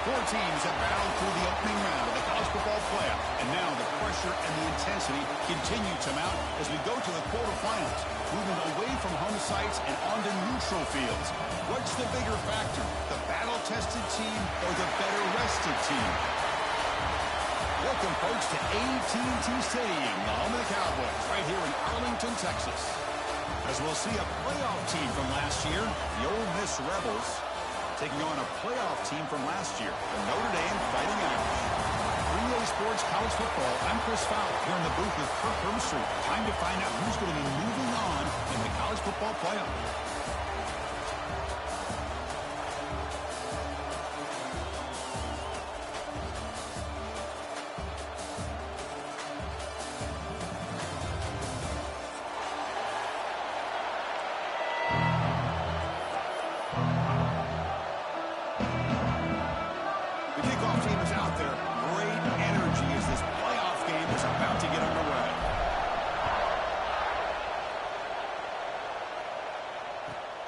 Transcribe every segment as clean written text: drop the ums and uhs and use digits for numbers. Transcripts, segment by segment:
Four teams have battled through the opening round of the college football playoff, and now the pressure and the intensity continue to mount as we go to the quarterfinals, moving away from home sites and onto neutral fields. What's the bigger factor, the battle-tested team or the better-rested team? Welcome, folks, to AT&T Stadium, the home of the Cowboys, right here in Arlington, Texas. As we'll see a playoff team from last year, the Ole Miss Rebels, taking on a playoff team from last year, the Notre Dame Fighting Irish. 3A Sports College Football, I'm Chris Fowler here in the booth with Kirk Herbstreit. Time to find out who's going to be moving on in the college football playoff.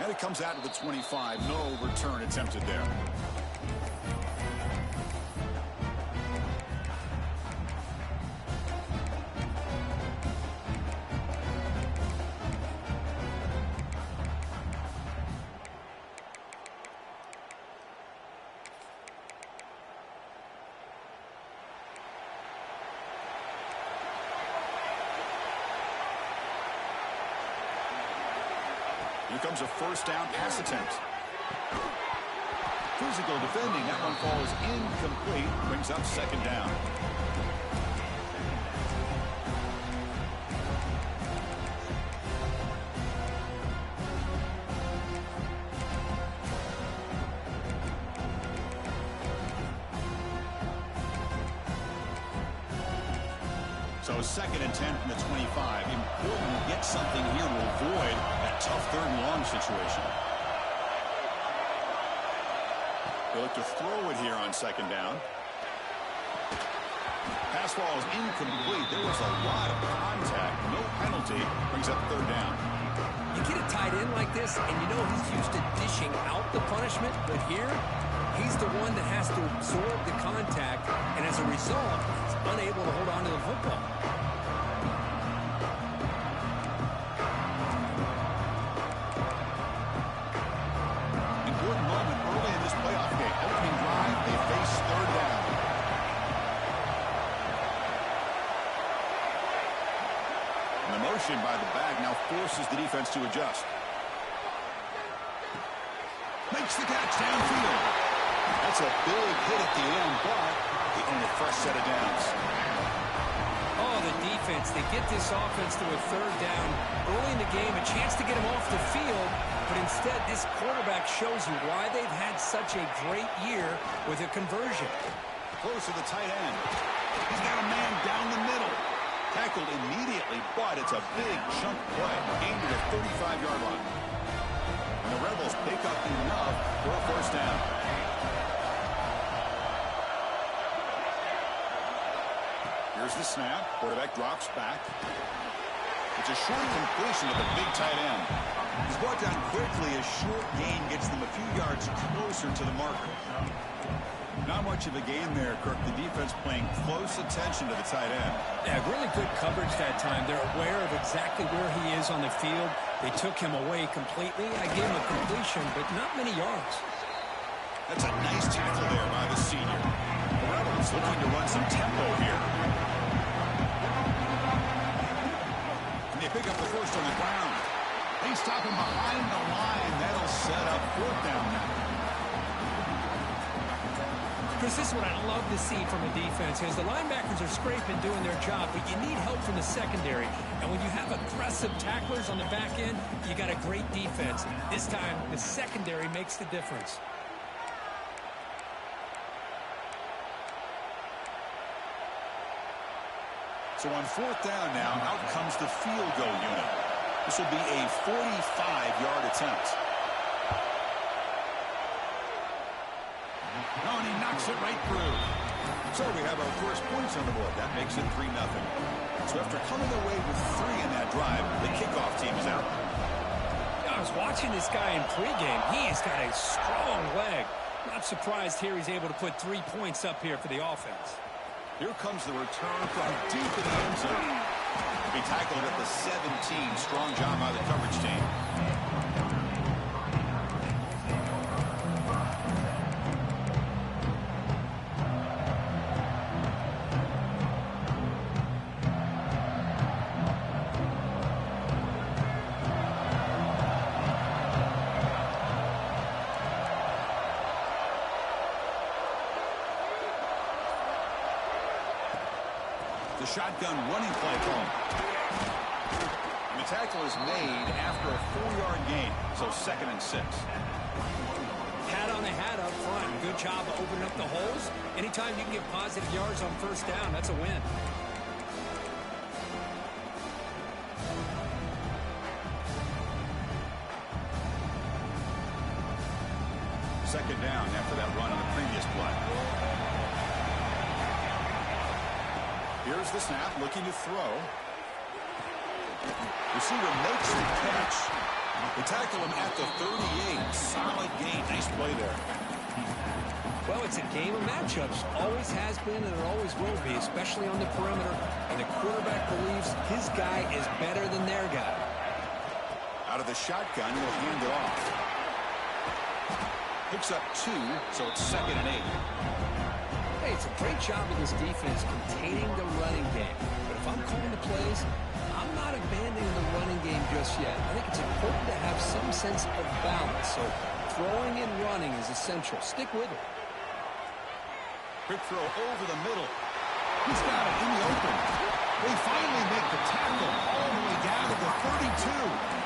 And it comes out to the 25. No return attempted there. Here comes a first down pass attempt. Physical defending. That one falls incomplete. Brings up second down. So second and 10 from the 25. Important to get something here to avoid that tough third and long situation. They look to throw it here on second down. Pass ball is incomplete. There was a lot of contact. No penalty. Brings up third down. You get a tight end like this, and you know he's used to dishing out the punishment, but here, he's the one that has to absorb the contact, and as a result, he's unable to hold on to the football. Important moment early in this playoff game. Opening drive, they face third down. And the motion by the back now forces the defense to adjust. Makes the catch downfield. That's a big hit at the end, but they own a fresh set of downs. Oh, the defense. They get this offense to a third down early in the game, a chance to get him off the field, but instead this quarterback shows you why they've had such a great year with a conversion. Close to the tight end. He's got a man down the middle. Tackled immediately, but it's a big chunk play aimed at the 35-yard line. And the Rebels pick up enough for a first down. Here's the snap. Quarterback drops back. It's a short completion to the big tight end. He's brought down quickly. A short gain gets them a few yards closer to the marker. Not much of a gain there, Kirk. The defense paying close attention to the tight end. Yeah, really good coverage that time. They're aware of exactly where he is on the field. They took him away completely. I gave him a completion, but not many yards. That's a nice tackle there by the senior. The Rebels looking to run some tempo here. And they pick up the first on the ground. They stop him behind the line. That'll set up fourth down now. Chris, this is what I love to see from a defense is the linebackers are scraping, doing their job, but you need help from the secondary. And when you have aggressive tacklers on the back end, you got a great defense. This time, the secondary makes the difference. So on fourth down now, out comes the field goal unit. This will be a 45-yard attempt. Oh, and he knocks it right through. So we have our first points on the board. That makes it 3-0. So after coming away with 3 in that drive, the kickoff team is out. I was watching this guy in pregame. He's got a strong leg. Not surprised here he's able to put 3 points up here for the offense. Here comes the return from deep in the end zone. He tackled at the 17. Strong job by the coverage team. The shotgun running play call. And the tackle is made after a 4-yard gain, so 2nd and 6. Hat on the hat up front. Good job of opening up the holes. Anytime you can get positive yards on first down, that's a win. Second down after that run on the previous play. Here's the snap, looking to throw. Receiver makes the catch. They tackle him at the 38. Solid gain. Nice play there. Well, it's a game of matchups. Always has been and it always will be, especially on the perimeter. And the quarterback believes his guy is better than their guy. Out of the shotgun, he'll hand it off. Picks up 2, so it's 2nd and 8. Hey, it's a great job of this defense containing the running game. But if I'm calling the plays, I'm not abandoning the running game just yet. I think it's important to have some sense of balance. So throwing and running is essential. Stick with it. Quick throw over the middle. He's got it in the open. They finally make the tackle all the way down to the 32.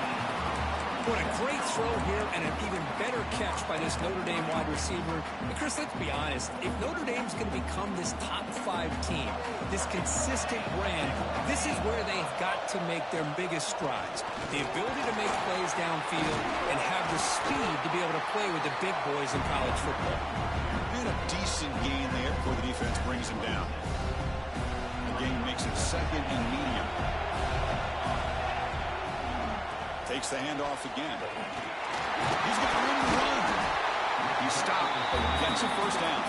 What a great throw here and an even better catch by this Notre Dame wide receiver. And Chris, let's be honest. If Notre Dame's going to become this top 5 team, this consistent brand, this is where they've got to make their biggest strides. The ability to make plays downfield and have the speed to be able to play with the big boys in college football. And a decent gain there before the defense brings him down. The gain makes it 2nd and medium. Takes the handoff again. He's got room to run. He stopped, but gets a first down.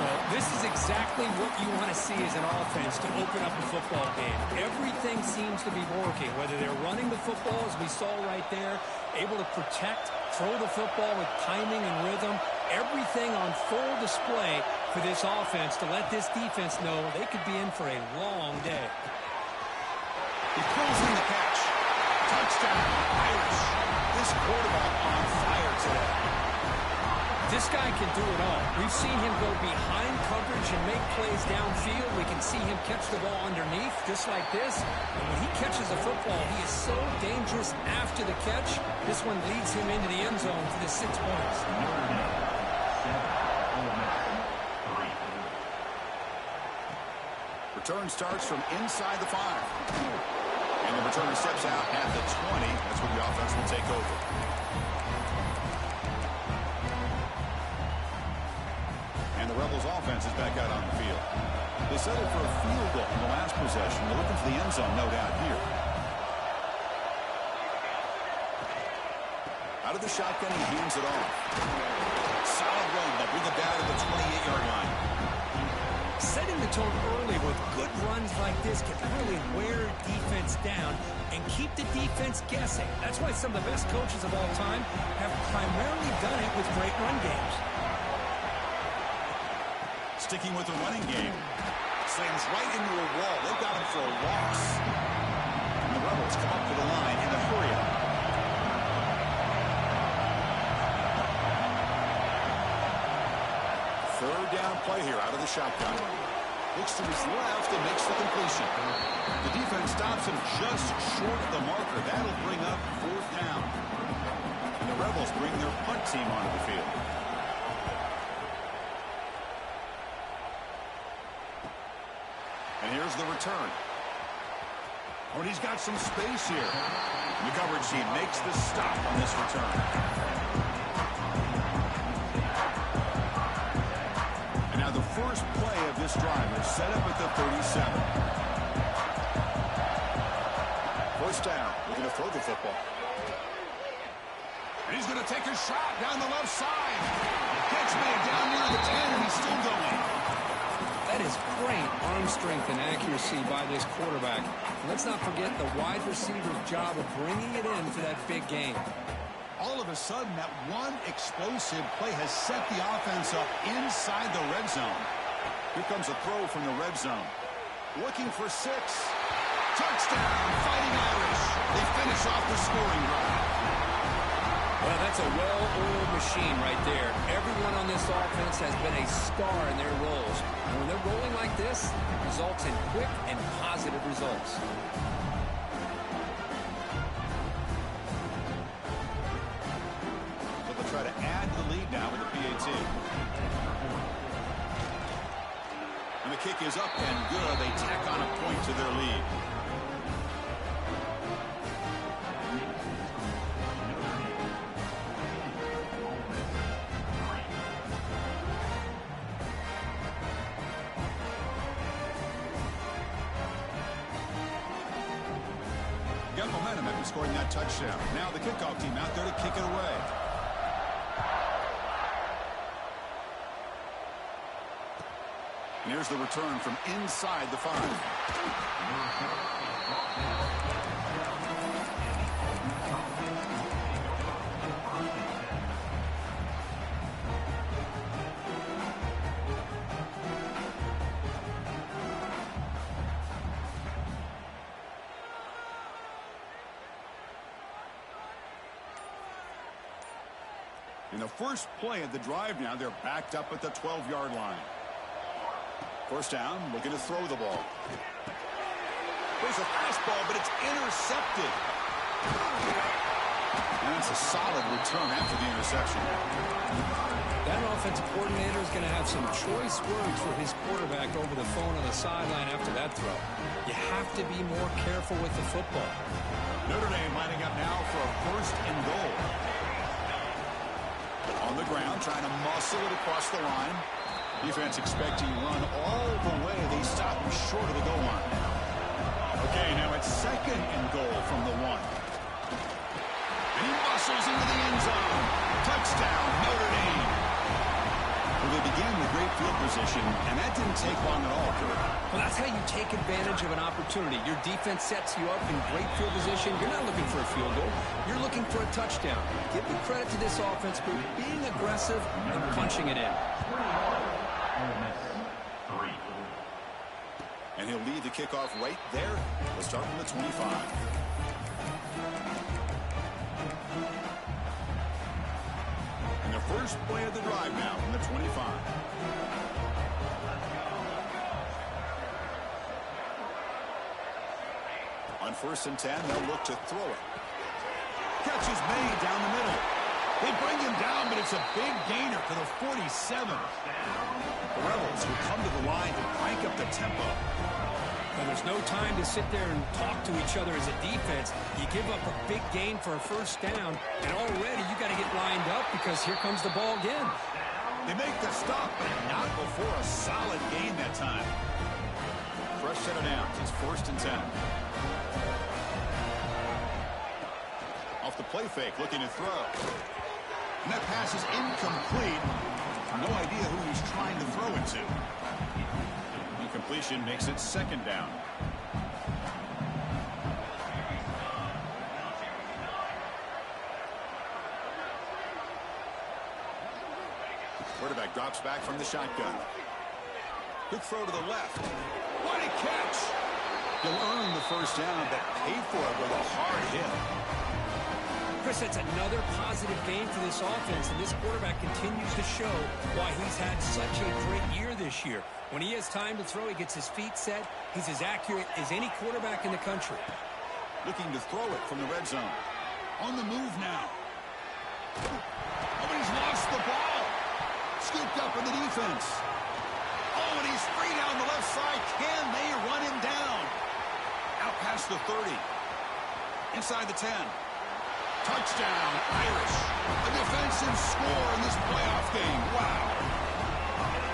Well, this is exactly what you want to see as an offense to open up a football game. Everything seems to be working, whether they're running the football, as we saw right there, able to protect, throw the football with timing and rhythm, everything on full display for this offense to let this defense know they could be in for a long day. He pulls in the catch. Touchdown, Irish. This quarterback on fire today. This guy can do it all. We've seen him go behind coverage and make plays downfield. We can see him catch the ball underneath, just like this. And when he catches the football, he is so dangerous after the catch. This one leads him into the end zone for the 6 points. Return starts from inside the 5. And the returner steps out at the 20. That's where the offense will take over. And the Rebels offense is back out on the field. They settled for a field goal in the last possession. They're looking for the end zone, no doubt, here. Out of the shotgun, he hands it off. Solid run. They'll bring it down to the 28-yard line. Setting the tone early with good runs like this can really wear defense down and keep the defense guessing. That's why some of the best coaches of all time have primarily done it with great run games. Sticking with the running game. Slams right into a wall. They've got him for a loss. And the Rebels come up to the line in a hurry-up. Third down play here out of the shotgun. Looks to his left and makes the completion. The defense stops him just short of the marker. That'll bring up 4th down. And the Rebels bring their punt team onto the field. And here's the return. Oh, and he's got some space here. And the coverage team makes the stop on this return. And now the first play of this drive is set up at the 37. First down. We're going to throw the football. And he's going to take a shot down the left side. made down near the 10, and he's still going. That is great arm strength and accuracy by this quarterback. And let's not forget the wide receiver's job of bringing it in for that big game. All of a sudden, that one explosive play has set the offense up inside the red zone. Here comes a throw from the red zone. Looking for 6. Touchdown, Fighting Irish. They finish off the scoring drive. Well, that's a well-oiled machine right there. Everyone on this offense has been a star in their roles. And when they're rolling like this, it results in quick and positive results. So they'll try to add the lead now with the PAT. And the kick is up and good. They tack on a point to their lead. Got momentum after scoring that touchdown. Now the kickoff team out there to kick it away. And here's the return from inside the 5. In the first play of the drive now, they're backed up at the 12-yard line. First down, looking to throw the ball. There's a fastball, but it's intercepted. And it's a solid return after the interception. That offensive coordinator is going to have some choice words for his quarterback over the phone on the sideline after that throw. You have to be more careful with the football. Notre Dame lining up now for a 1st and goal. On the ground, trying to muscle it across the line. Defense expecting run all the way. They stop him short of the goal line. Okay, now it's 2nd and goal from the 1. And he muscles into the end zone. Touchdown, Notre Dame. Well, they began with great field position, and that didn't take long at all, Kurt. Well, that's how you take advantage of an opportunity. Your defense sets you up in great field position. You're not looking for a field goal. You're looking for a touchdown. Give the credit to this offense for being aggressive and punching it in. And he'll lead the kickoff right there. We'll start from the 25. And the first play of the drive now from the 25. On 1st and 10, they'll look to throw it. Catch is made down the middle. They bring him down, but it's a big gainer for the 47. The Rebels will come to the line to crank up the tempo. Well, there's no time to sit there and talk to each other as a defense. You give up a big gain for a 1st down, and already you got to get lined up because here comes the ball again. They make the stop, but not before a solid gain that time. Fresh set of downs. It's 1st and 10. Off the play fake, looking to throw. And that pass is incomplete. No idea who he's trying to throw it to. Incompletion makes it 2nd down. Quarterback drops back from the shotgun. Good throw to the left. What a catch! He'll earn the 1st down, but pay for it with a hard hit. Chris, that's another positive gain for this offense, and this quarterback continues to show why he's had such a great year this year. When he has time to throw, he gets his feet set. He's as accurate as any quarterback in the country. Looking to throw it from the red zone. On the move now. Oh, but he's lost the ball. Scooped up in the defense. Oh, and he's free down the left side. Can they run him down? Out past the 30. Inside the 10. Touchdown, Irish. A defensive score in this playoff game. Wow.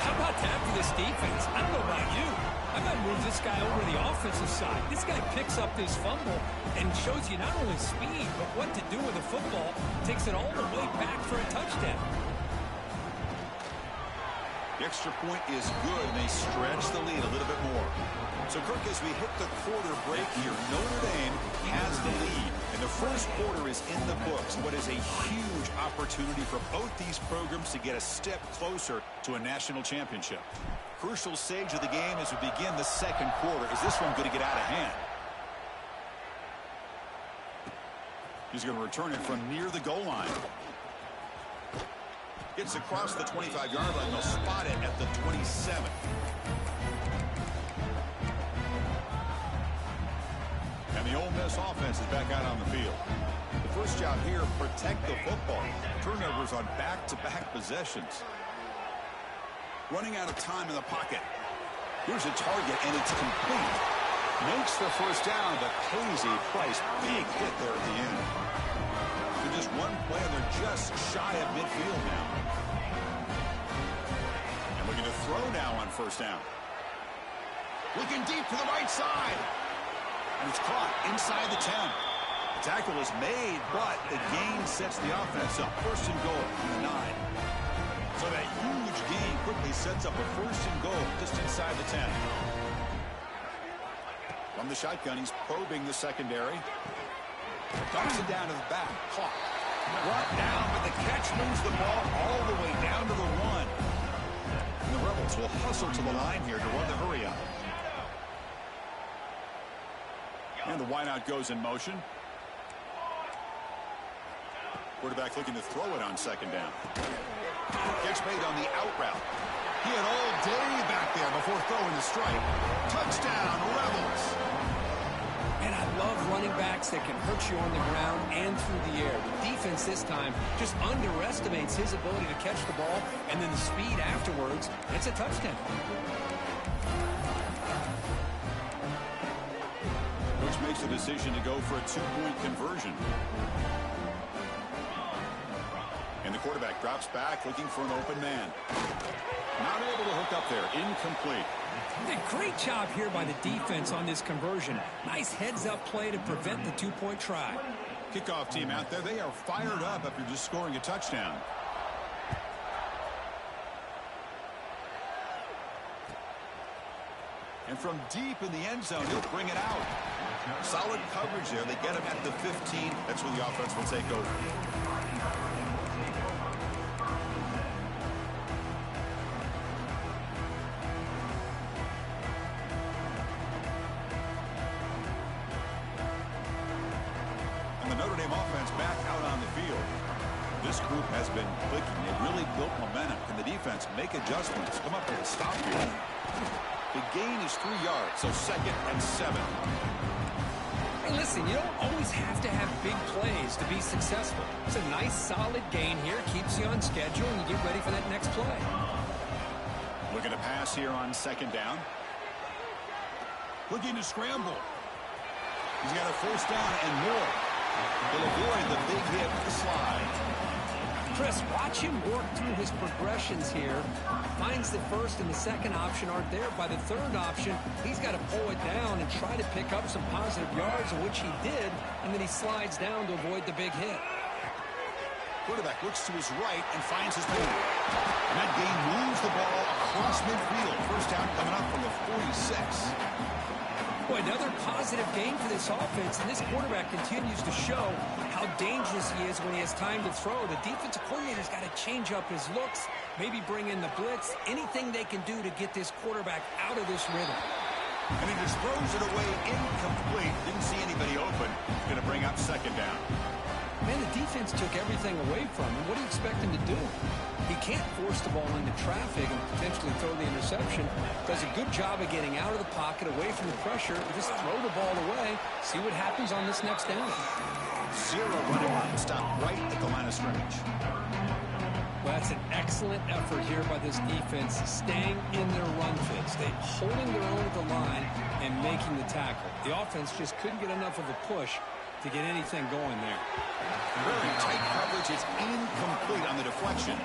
How about that for this defense? I don't know about you. I might move this guy over to the offensive side. This guy picks up this fumble and shows you not only speed, but what to do with the football. Takes it all the way back for a touchdown. The extra point is good, and they stretch the lead a little bit more. So, Kirk, as we hit the quarter break here, Notre Dame has the lead. And the first quarter is in the books. What is a huge opportunity for both these programs to get a step closer to a national championship. Crucial stage of the game as we begin the second quarter. Is this one going to get out of hand? He's going to return it from near the goal line. Gets across the 25-yard line. They'll spot it at the 27. And the Ole Miss offense is back out on the field. The first job here, protect the football. Turnovers on back-to-back possessions. Running out of time in the pocket. Here's a target, and it's complete. Makes the first down, but pays a price. Big hit there at the end. They're just one play, and they're just shy of midfield now. And looking to throw now on first down. Looking deep to the right side. And it's caught inside the 10. The tackle is made, but the gain sets the offense up. First and goal from the 9. So that huge gain quickly sets up a first and goal just inside the 10. From the shotgun, he's probing the secondary. Dumps it down to the back. Caught. Brought down, but the catch moves the ball all the way down to the 1. And the Rebels will hustle to the line here to run the hurry up. And the wideout goes in motion. Quarterback looking to throw it on second down. Catch made on the out route. He had all day back there before throwing the strike. Touchdown, Rebels. And I love running backs that can hurt you on the ground and through the air. The defense this time just underestimates his ability to catch the ball, and then the speed afterwards. It's a touchdown. Coach makes a decision to go for a two-point conversion. And the quarterback drops back looking for an open man. Not able to hook up there. Incomplete. A great job here by the defense on this conversion. Nice heads-up play to prevent the two-point try. Kickoff team out there. They are fired up after just scoring a touchdown. And from deep in the end zone, he'll bring it out. Solid coverage there. They get him at the 15. That's where the offense will take over. And the Notre Dame offense back out on the field. This group has been clicking. They've really built momentum. Can the defense make adjustments? Come up with a stop here. The gain is 3 yards, so 2nd and 7. Hey, listen, you don't always have to have big plays to be successful. It's a nice, solid gain here. Keeps you on schedule, and you get ready for that next play. Looking to pass here on second down. Looking to scramble. He's got a first down and more. He'll avoid the big hit with the slide. Chris, watch him work through his progressions here. Finds the first and the second option aren't there. By the third option, he's got to pull it down and try to pick up some positive yards, which he did, and then he slides down to avoid the big hit. Quarterback looks to his right and finds his man. And that game moves the ball across midfield. First down coming up from the 46. Boy, another positive game for this offense, and this quarterback continues to show how dangerous he is when he has time to throw. The defensive coordinator's got to change up his looks, maybe bring in the blitz, anything they can do to get this quarterback out of this rhythm. And he just throws it away incomplete. Didn't see anybody open. Going to bring up second down. Man, the defense took everything away from him. What do you expect him to do? He can't force the ball into traffic and potentially throw the interception. Does a good job of getting out of the pocket, away from the pressure, and just throw the ball away. See what happens on this next down. 0 running line. Stop right at the line of scrimmage. Well, that's an excellent effort here by this defense, staying in their run fits. They holding their own at the line and making the tackle. The offense just couldn't get enough of a push to get anything going there. Very tight coverage. It's incomplete on the deflection.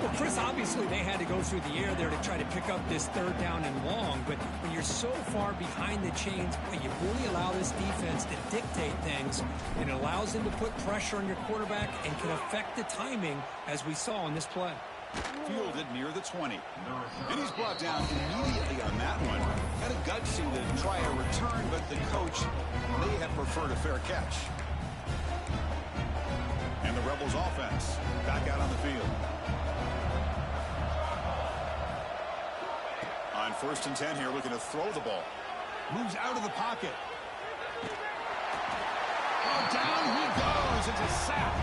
Well, Chris, obviously they had to go through the air there to try to pick up this third down and long, but when you're so far behind the chains, you really allow this defense to dictate things, and it allows them to put pressure on your quarterback and can affect the timing, as we saw in this play. Fielded near the 20. And he's brought down immediately on that one. Kind of gutsy to try a return, but the coach may have preferred a fair catch. And the Rebels offense back out on the field. On 1st and 10 here, looking to throw the ball. Moves out of the pocket. Oh, down he goes. It's a sack.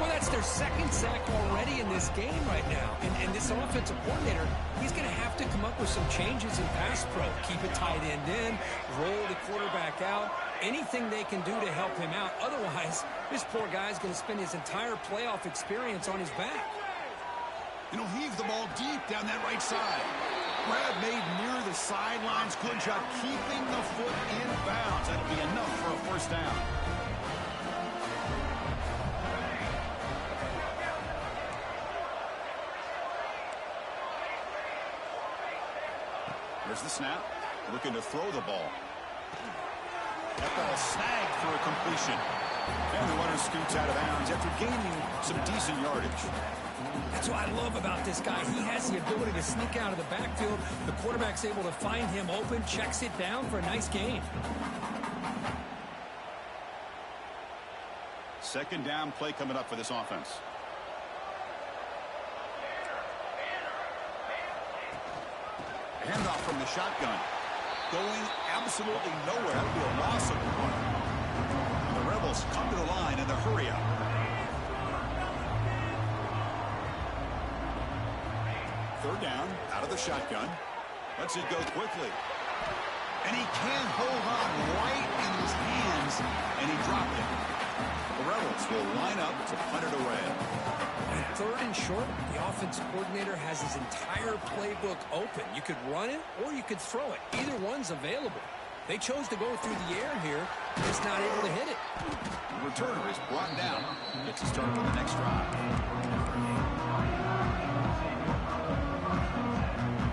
Well, that's their 2nd sack already in this game right now. And this offensive coordinator, he's going to have to come up with some changes in pass pro. Keep a tight end in, roll the quarterback out, anything they can do to help him out. Otherwise, this poor guy's going to spend his entire playoff experience on his back. And he'll heave the ball deep down that right side. Grab made near the sidelines. Good job keeping the foot in bounds. That'll be enough for a 1st down. There's the snap. Looking to throw the ball. That ball snagged for a completion. And the runner scoots out of bounds after gaining some decent yardage. That's what I love about this guy. He has the ability to sneak out of the backfield. The quarterback's able to find him open, checks it down for a nice gain. 2nd down play coming up for this offense. Handoff from the shotgun. Going absolutely nowhere. That'll be a loss of 1. The Rebels come to the line in the hurry up. 3rd down, out of the shotgun. Lets it go quickly. And he can't hold on right in his hands, and he dropped it. The Rebels will line up to punt it away. And 3rd and short, the offensive coordinator has his entire playbook open. You could run it or you could throw it. Either one's available. They chose to go through the air here, just not able to hit it. The returner is brought down. Gets to start on the next drive.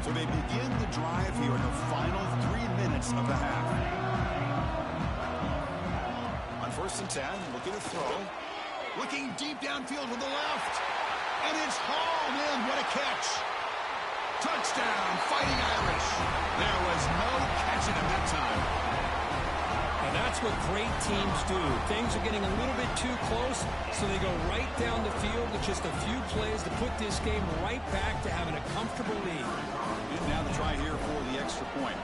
So they begin the drive here in the final 3 minutes of the half. On 1st and 10, looking to throw. Looking deep downfield to the left. And it's hauled in. What a catch. Touchdown, Fighting Irish. There was no catching him that time. And that's what great teams do. Things are getting a little bit too close, so they go right down the field with just a few plays to put this game right back to having a comfortable lead. And now the try here for the extra point.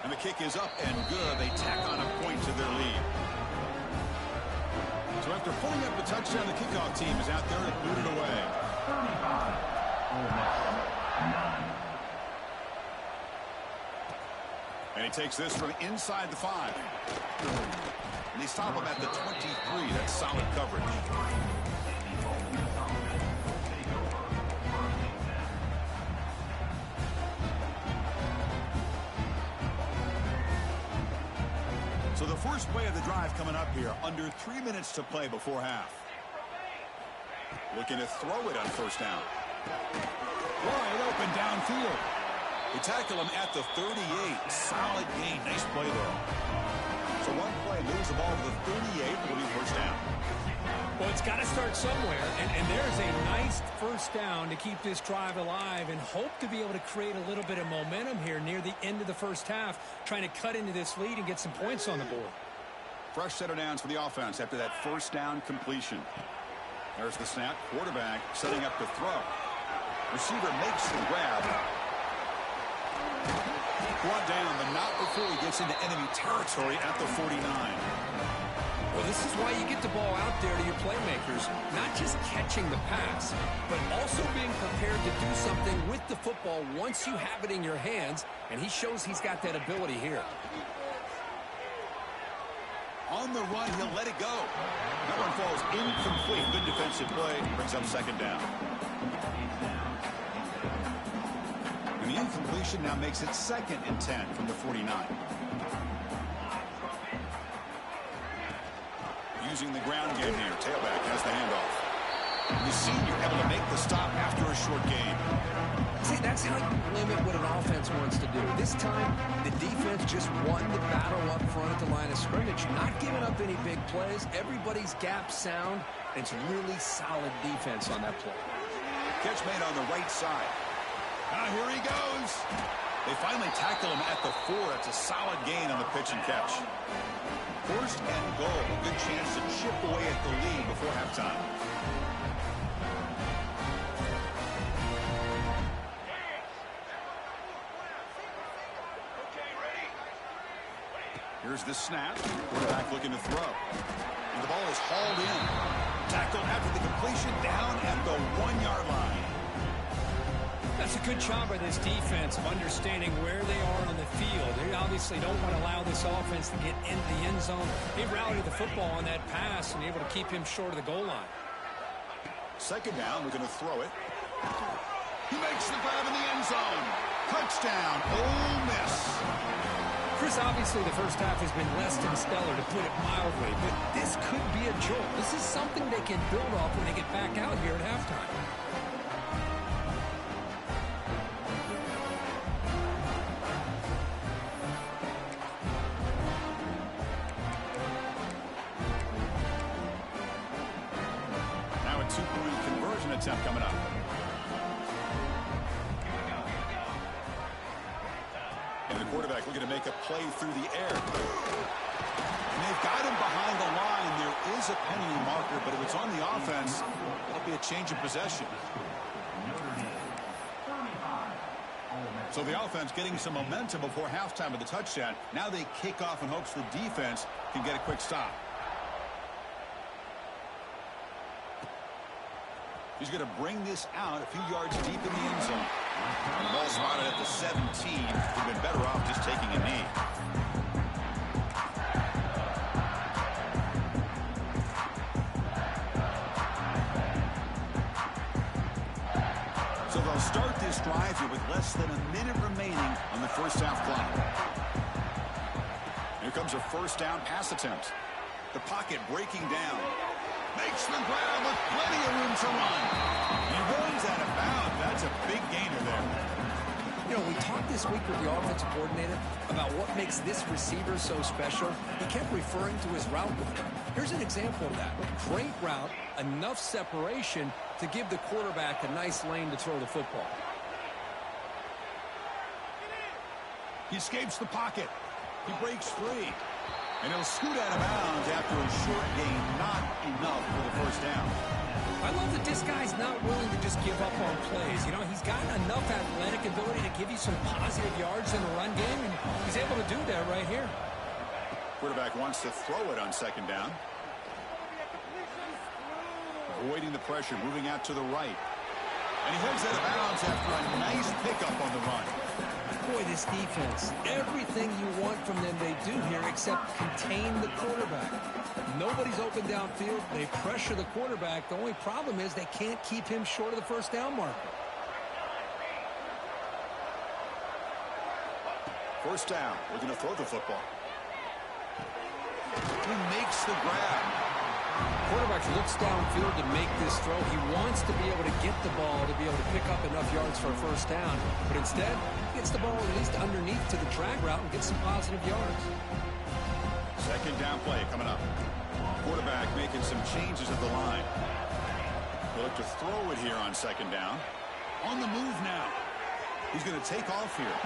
And the kick is up and good. They tack on a point to their lead. So after pulling up the touchdown, the kickoff team is out there to boot it away. And he takes this from inside the 5. And they stop him at the 23. That's solid coverage. So the first play of the drive coming up here, under 3 minutes to play before half. Looking to throw it on 1st down. Wide open downfield. They tackle him at the 38. Solid gain. Nice play there. So one play moves the ball to the 38. Will be 1st down. Well, it's got to start somewhere, and there's a nice 1st down to keep this drive alive and hope to be able to create a little bit of momentum here near the end of the 1st half, trying to cut into this lead and get some points on the board. Fresh set of downs for the offense after that 1st down completion. There's the snap. Quarterback setting up to throw. Receiver makes the grab. Brought down, but not before he gets into enemy territory at the 49. Well, this is why you get the ball out there to your playmakers, not just catching the pass, but also being prepared to do something with the football once you have it in your hands, and he shows he's got that ability here. On the run, he'll let it go. That one falls incomplete. Good defensive play. Brings up 2nd down. And the incompletion now makes it 2nd and 10 from the 49. Using the ground game here. Tailback has the handoff. The senior able to make the stop after a short gain. See, that's how you limit what an offense wants to do. This time, the defense just won the battle up front at the line of scrimmage, not giving up any big plays. Everybody's gap sound. It's really solid defense on that play. Catch made on the right side. Now here he goes. They finally tackle him at the 4. That's a solid gain on the pitch and catch. First and goal. A good chance to chip away at the lead before halftime. Here's the snap. Quarterback looking to throw. And the ball is hauled in. Tackled after the completion, down at the 1-yard line. That's a good job by this defense of understanding where they are on the field. They obviously don't want to allow this offense to get into the end zone. They rallied the football on that pass and able to keep him short of the goal line. Second down, we're going to throw it. He makes the grab in the end zone. Touchdown, Ole Miss. Chris, obviously the first half has been less than stellar, to put it mildly, but this could be a jolt. This is something they can build off when they get back out here at halftime. Now a 2-point conversion attempt coming up. And the quarterback looking to make a play through the air. And they've got him behind the line. There is a penalty marker, but if it's on the offense, it'll be a change of possession. So the offense getting some momentum before halftime of the touchdown. Now they kick off in hopes the defense can get a quick stop. He's going to bring this out a few yards deep in the end zone. And the ball spotted at the 17. Would have been better off just taking a knee. So they'll start this drive here with less than a minute remaining on the first half clock. Here comes a first down pass attempt. The pocket breaking down. Makes the grab with plenty of room to run. He runs out of bounds. That's a big gainer there. You know, we talked this week with the offensive coordinator about what makes this receiver so special. He kept referring to his route movement. Here's an example of that. Great route, enough separation to give the quarterback a nice lane to throw the football. He escapes the pocket. He breaks free. And he'll scoot out of bounds after a short gain. Not enough for the first down. I love that this guy's not willing to just give up on plays. You know, he's got enough athletic ability to give you some positive yards in the run game, and he's able to do that right here. Quarterback wants to throw it on second down. Avoiding the pressure, moving out to the right. And he heads out of bounds after a nice pickup on the run. Boy, this defense, everything you want from them they do here except contain the quarterback. Nobody's open downfield. They pressure the quarterback. The only problem is they can't keep him short of the first down marker. First down. We're going to throw the football. He makes the grab. Quarterback looks downfield to make this throw. He wants to be able to get the ball to be able to pick up enough yards for a first down. But instead, he gets the ball at least underneath to the drag route and gets some positive yards. Second down play coming up. Quarterback making some changes at the line. He'll look to throw it here on second down. On the move now. He's going to take off here.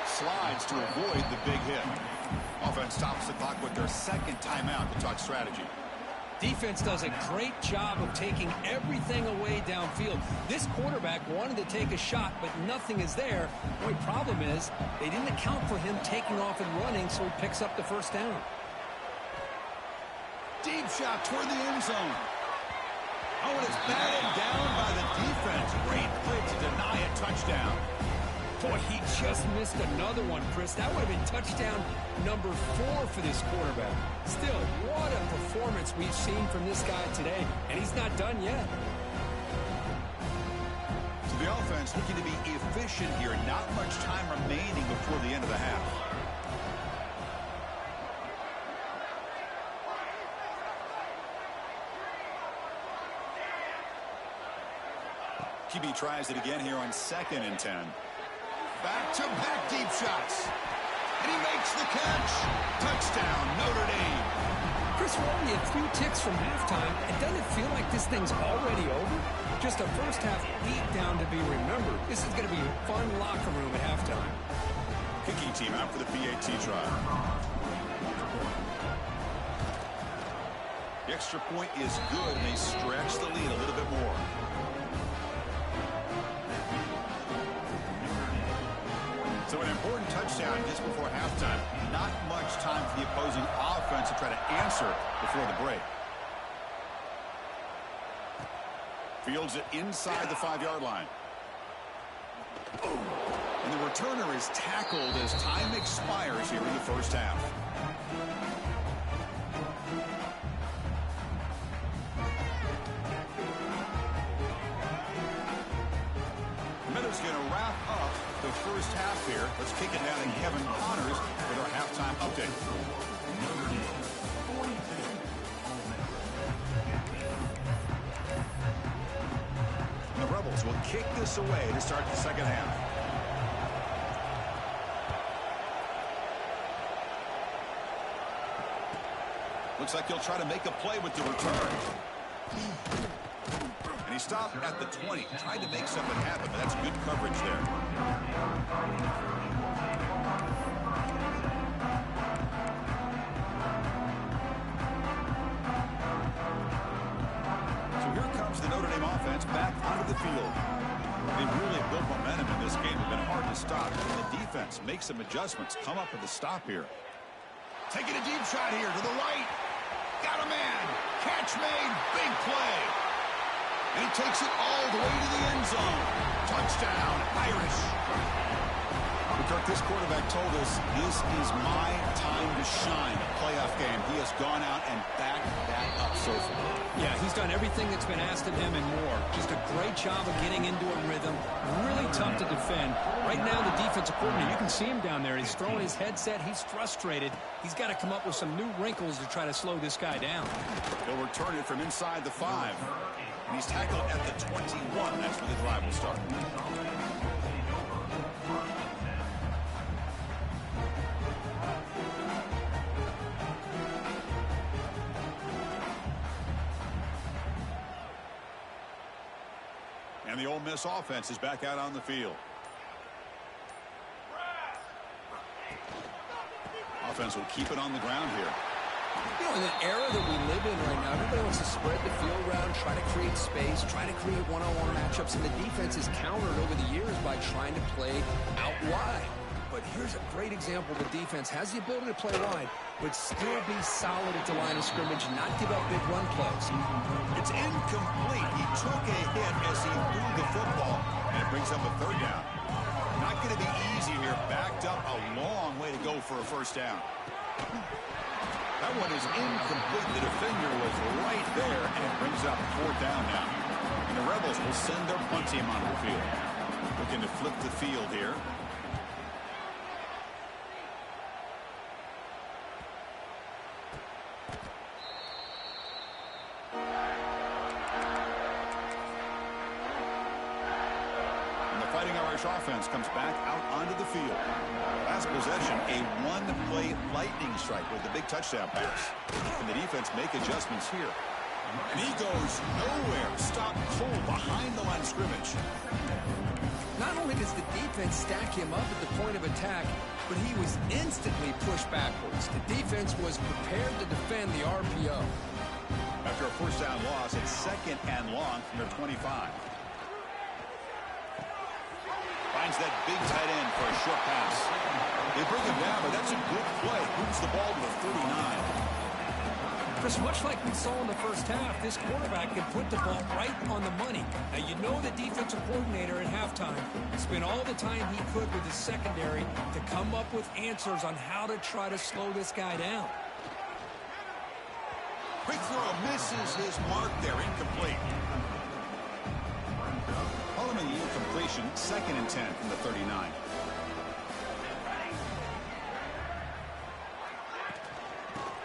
Slides to avoid the big hit. Offense stops the clock with their second timeout to talk strategy. Defense does a great job of taking everything away downfield. This quarterback wanted to take a shot, but nothing is there. The only problem is they didn't account for him taking off and running, so he picks up the first down. Deep shot toward the end zone. Oh, and it's batted down by the defense. Great play to deny a touchdown. Boy, he just missed another one, Chris. That would have been touchdown number 4 for this quarterback. Still, what a performance we've seen from this guy today, and he's not done yet. So the offense looking to be efficient here. Not much time remaining before the end of the half. QB tries it again here on 2nd and 10. Back-to-back deep shots. And he makes the catch. Touchdown, Notre Dame. Chris, we're only a few ticks from halftime, and doesn't it feel like this thing's already over? Just a first half beat down to be remembered. This is going to be a fun locker room at halftime. Kicking team out for the PAT try. The extra point is good, and they stretch the lead a little bit more. So an important touchdown just before halftime. Not much time for the opposing offense to try to answer before the break. Fields it inside the 5-yard line. And the returner is tackled as time expires here in the first half. Miller's going to wrap up the first half here. Let's kick it down to Kevin Connors with our halftime update. The Rebels will kick this away to start the second half. Looks like he'll try to make a play with the return. And he stopped at the 20. Tried to make something happen, but that's good coverage there. So here comes the Notre Dame offense back onto the field. They've really built momentum in this game. It's been hard to stop. And the defense makes some adjustments. Come up with a stop here. Taking a deep shot here to the right. Got a man. Catch made. Big play. And he takes it all the way to the end zone. Touchdown, Irish. Kirk, this quarterback told us this is my time to shine. Playoff game. He has gone out and backed that up so far. Yeah, he's done everything that's been asked of him and more. Just a great job of getting into a rhythm. Really tough to defend. Right now, the defensive coordinator, you can see him down there. He's throwing his headset. He's frustrated. He's got to come up with some new wrinkles to try to slow this guy down. He'll return it from inside the 5. And he's tackled at the 21. That's where the drive will start. And the Ole Miss offense is back out on the field. Offense will keep it on the ground here. You know, in the era that we live in right now, everybody wants to spread the field around, try to create space, try to create one-on-one matchups, and the defense is countered over the years by trying to play out wide. But here's a great example. The defense has the ability to play wide, but still be solid at the line of scrimmage, not give up big run plays. It's incomplete. He took a hit as he threw the football, and it brings up a third down. Not going to be easy here. Backed up a long way to go for a first down. That one is incomplete. The defender was right there, and it brings up fourth down now. And the Rebels will send their punt team onto the field. Looking to flip the field here. Offense comes back out onto the field. Last possession, a one-play lightning strike with the big touchdown pass. Can the defense make adjustments here? And he goes nowhere. Stop cold behind the line of scrimmage. Not only does the defense stack him up at the point of attack, but he was instantly pushed backwards. The defense was prepared to defend the RPO. After a first down loss, it's second and long from their 25. Finds that big tight end for a short pass. They bring him down, but that's a good play. Moves the ball to the 39. Chris, much like we saw in the first half, this quarterback can put the ball right on the money. Now, you know the defensive coordinator at halftime spent all the time he could with his secondary to come up with answers on how to try to slow this guy down. Quick throw misses his mark there. Incomplete. Following the incompletion, 2nd and 10 from the 39.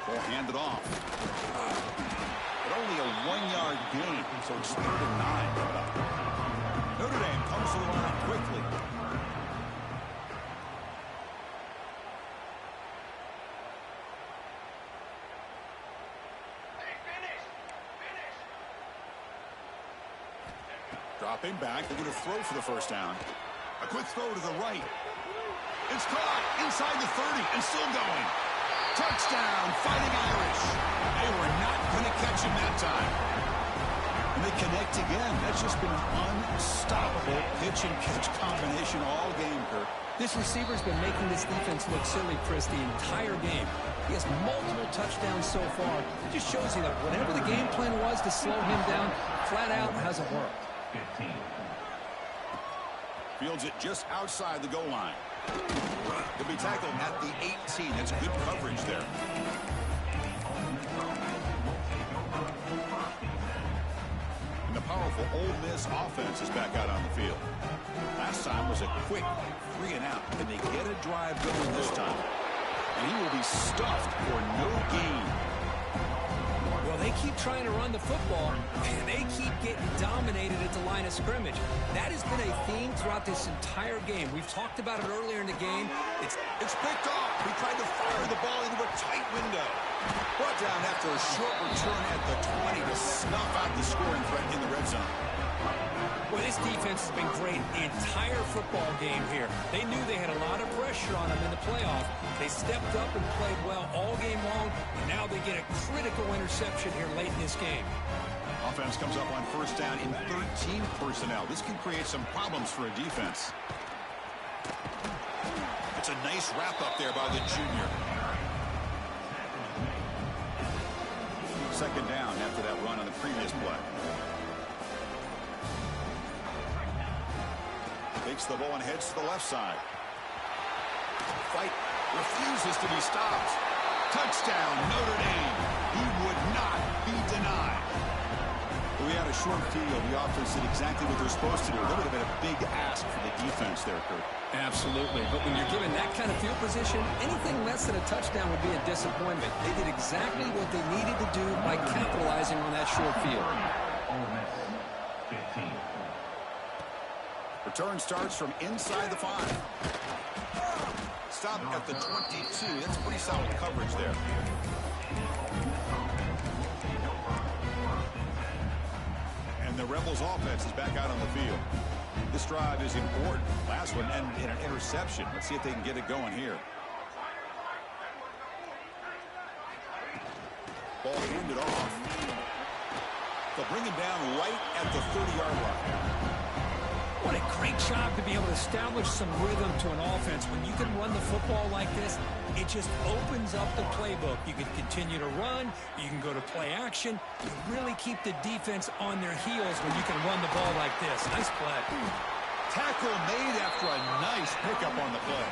Ball handed off. But only a 1-yard gain, so it's 3rd and 9. Notre Dame comes to the line quickly. Dropping back. They're going to throw for the first down. A quick throw to the right. It's caught inside the 30 and still going. Touchdown, Fighting Irish. They were not going to catch him that time. And they connect again. That's just been an unstoppable pitch and catch combination all game, Kirk. This receiver's been making this defense look silly, Chris, the entire game. He has multiple touchdowns so far. It just shows you that whatever the game plan was to slow him down, flat out hasn't worked. 15. Fields it just outside the goal line. He'll be tackled at the 18. That's good coverage there. And the powerful Ole Miss offense is back out on the field. Last time was a quick 3 and out. Can they get a drive going this time? And he will be stuffed for no gain. Well, they keep trying to run the football, and they keep getting dominated at the line of scrimmage. That has been a theme throughout this entire game. We've talked about it earlier in the game. It's picked off. He tried to fire the ball into a tight window. Brought down after a short return at the 20 to snuff out the scoring threat in the red zone. Well, this defense has been great the entire football game here. They knew they had a lot of pressure on them in the playoff. They stepped up and played well all game long, and now they get a critical interception here late in this game. Offense comes up on first down in 13 personnel. This can create some problems for a defense. It's a nice wrap-up there by the junior. Second down after that run on the previous play. Takes the ball and heads to the left side. Fight refuses to be stopped. Touchdown, Notre Dame. He would not be denied. We had a short field. The offense did exactly what they're supposed to do. That would have been a big ask for the defense there, Kurt. Absolutely. But when you're given that kind of field position, anything less than a touchdown would be a disappointment. They did exactly what they needed to do by capitalizing on that short field. Ole Miss, 15. Return starts from inside the 5. Stop at the 22. That's pretty solid coverage there. And the Rebels offense is back out on the field. This drive is important. Last one ended in an interception. Let's see if they can get it going here. Ball handed off. They'll bring him down right at the 30-yard line. What a great job to be able to establish some rhythm to an offense. When you can run the football like this, it just opens up the playbook. You can continue to run. You can go to play action. You really keep the defense on their heels when you can run the ball like this. Nice play. Tackle made after a nice pickup on the play.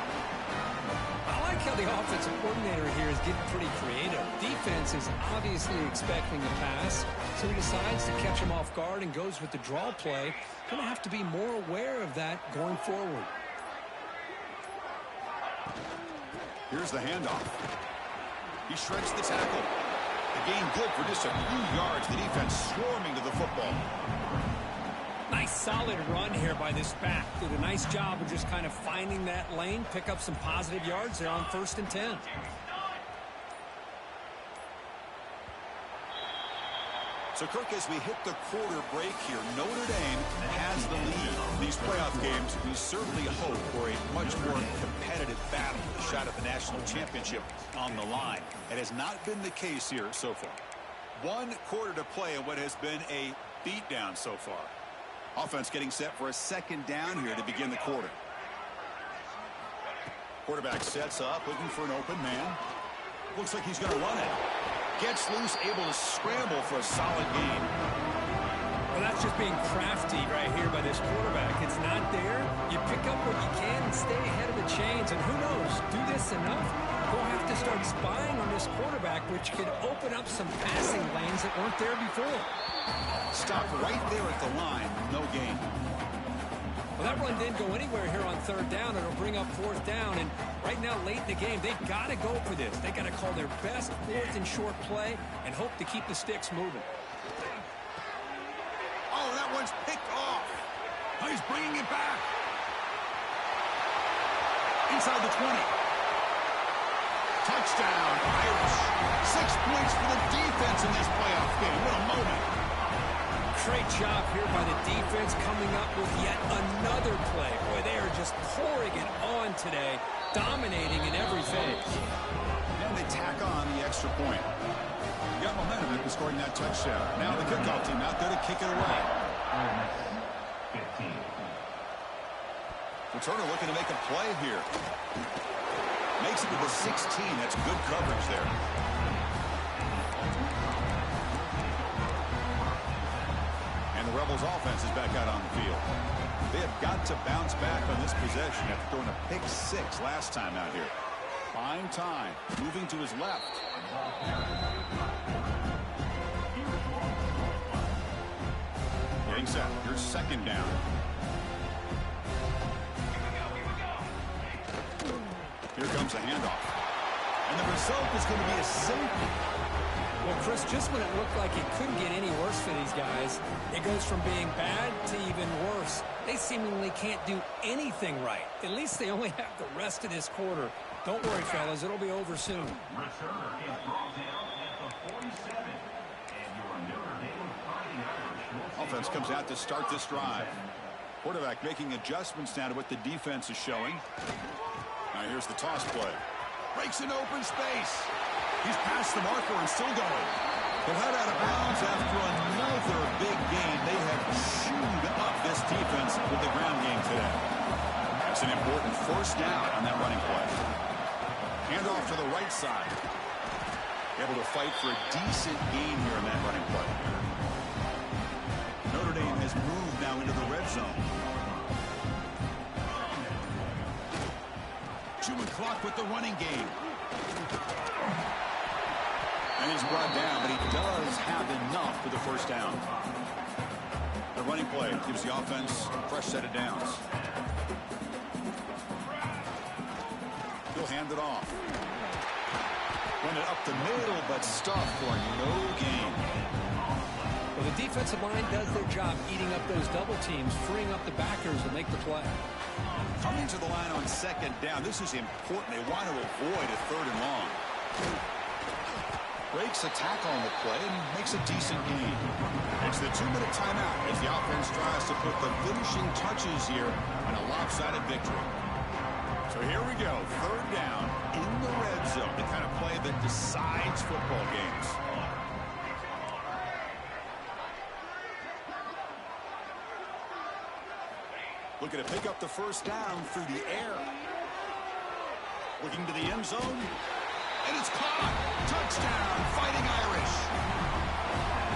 I like how the offensive coordinator here is getting pretty creative. Defense is obviously expecting a pass, so he decides to catch him off guard and goes with the draw play. Going to have to be more aware of that going forward. Here's the handoff. He shreds the tackle. The gain good for just a few yards. The defense swarming to the football. Nice solid run here by this back. Did a nice job of just kind of finding that lane, pick up some positive yards there on 1st and 10. So, Kirk, as we hit the quarter break here, Notre Dame has the lead. These playoff games, we certainly hope for a much more competitive battle, a shot at the national championship on the line. It has not been the case here so far. 1 quarter to play in what has been a beatdown so far. Offense getting set for a second down here to begin the quarter. Quarterback sets up, looking for an open man. Looks like he's going to run it. Gets loose, able to scramble for a solid gain. Well, that's just being crafty right here by this quarterback. It's not there. You pick up what you can and stay ahead of the chains. And who knows, do this enough, we'll have to start spying on this quarterback, which could open up some passing lanes that weren't there before. Stop right there at the line. No gain. Well, that run didn't go anywhere here on 3rd down. It'll bring up 4th down. And right now, late in the game, they've got to go for this. They've got to call their best 4th and short play and hope to keep the sticks moving. Oh, that one's picked off. Oh, he's bringing it back. Inside the 20. Touchdown, Irish. 6 points for the defense in this playoff game. What a moment. Great job here by the defense coming up with yet another play. Boy, they are just pouring it on today, dominating in every phase. And they tack on the extra point. You got momentum in scoring that touchdown. Now the kickoff team out there to kick it away. 15. Returner looking to make a play here. Makes it to the 16. That's good coverage there. And the Rebels offense is back out on the field. They have got to bounce back on this possession after throwing a pick 6 last time out here. Fine time. Moving to his left. Getting set. Here's second down. Here comes a handoff. And the result is going to be a safety. Well, Chris, just when it looked like it couldn't get any worse for these guys, it goes from being bad to even worse. They seemingly can't do anything right. At least they only have the rest of this quarter. Don't worry, fellas. It'll be over soon. Returner is brought down at the 47. And your Notre Dame Fighting Irish. Offense comes out to start this drive. Quarterback making adjustments now to what the defense is showing. Now here's the toss play. Breaks an open space. He's past the marker and still going. They'll head out of bounds after another big game. They have chewed up this defense with the ground game today. That's an important first down on that running play. Handoff to the right side. Able to fight for a decent gain here in that running play. Notre Dame has moved now into the red zone. Chewing clock with the running game. And he's brought down, but he does have enough for the first down. The running play gives the offense a fresh set of downs. He'll hand it off. Run it up the middle, but stuffed for no gain. Well, the defensive line does their job eating up those double teams, freeing up the backers to make the play. Coming to the line on second down. This is important. They want to avoid a third and long. Breaks a tackle on the play and makes a decent gain. It's the 2-minute timeout as the offense tries to put the finishing touches here on a lopsided victory. So here we go. Third down in the red zone. The kind of play that decides football games. Looking to pick up the first down through the air. Looking to the end zone. And it's caught. Touchdown, Fighting Irish.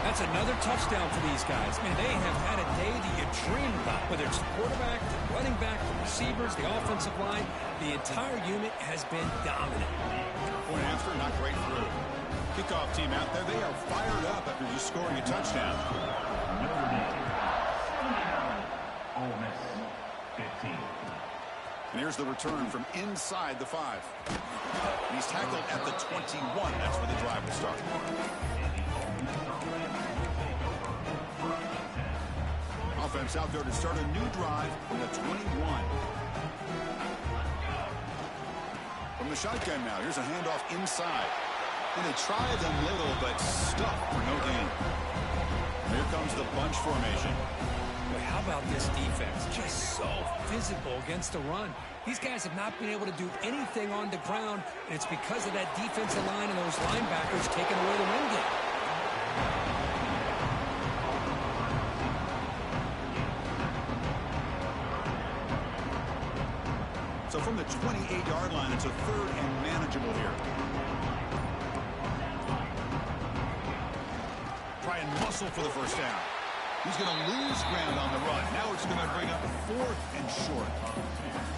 That's another touchdown for these guys. Man, they have had a day that you dream about. Whether it's the quarterback, the running back, the receivers, the offensive line, the entire unit has been dominant. Point after, not great through. Kickoff team out there. They are fired up after just scoring a touchdown. Notre Dame. Ole Miss. 15. And here's the return from inside the 5. And he's tackled at the 21. That's where the drive will start. Offense out there to start a new drive from the 21. From the shotgun now, here's a handoff inside. And they try them little, but stuffed for no gain. And here comes the bunch formation. But how about this defense? Just so physical against the run. These guys have not been able to do anything on the ground, and it's because of that defensive line and those linebackers taking away the run game. So from the 28-yard line, it's a third and manageable here. Try and muscle for the first down. He's going to lose ground on the run. Now it's going to bring up 4th and short.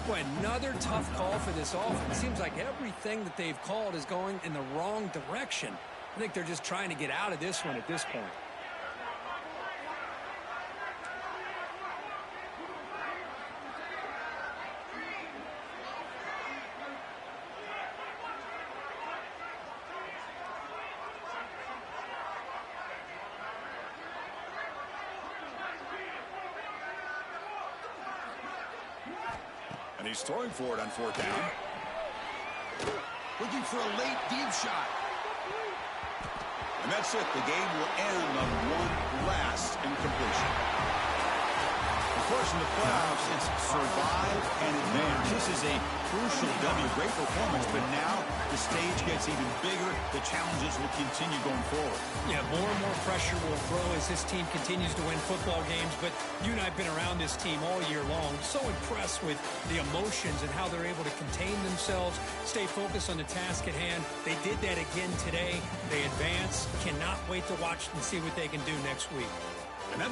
Boy, another tough call for this offense. It seems like everything that they've called is going in the wrong direction. I think they're just trying to get out of this one at this point. And he's throwing for it on 4th down. Looking for a late deep shot. And that's it. The game will end on one last incompletion. Of course, in the playoffs, it's survive and advance. This is a crucial W. Great performance, but now the stage gets even bigger. The challenges will continue going forward. Yeah, more and more pressure will grow as this team continues to win football games. But you and I have been around this team all year long. So impressed with the emotions and how they're able to contain themselves, stay focused on the task at hand. They did that again today. They advance. Cannot wait to watch and see what they can do next week. And that's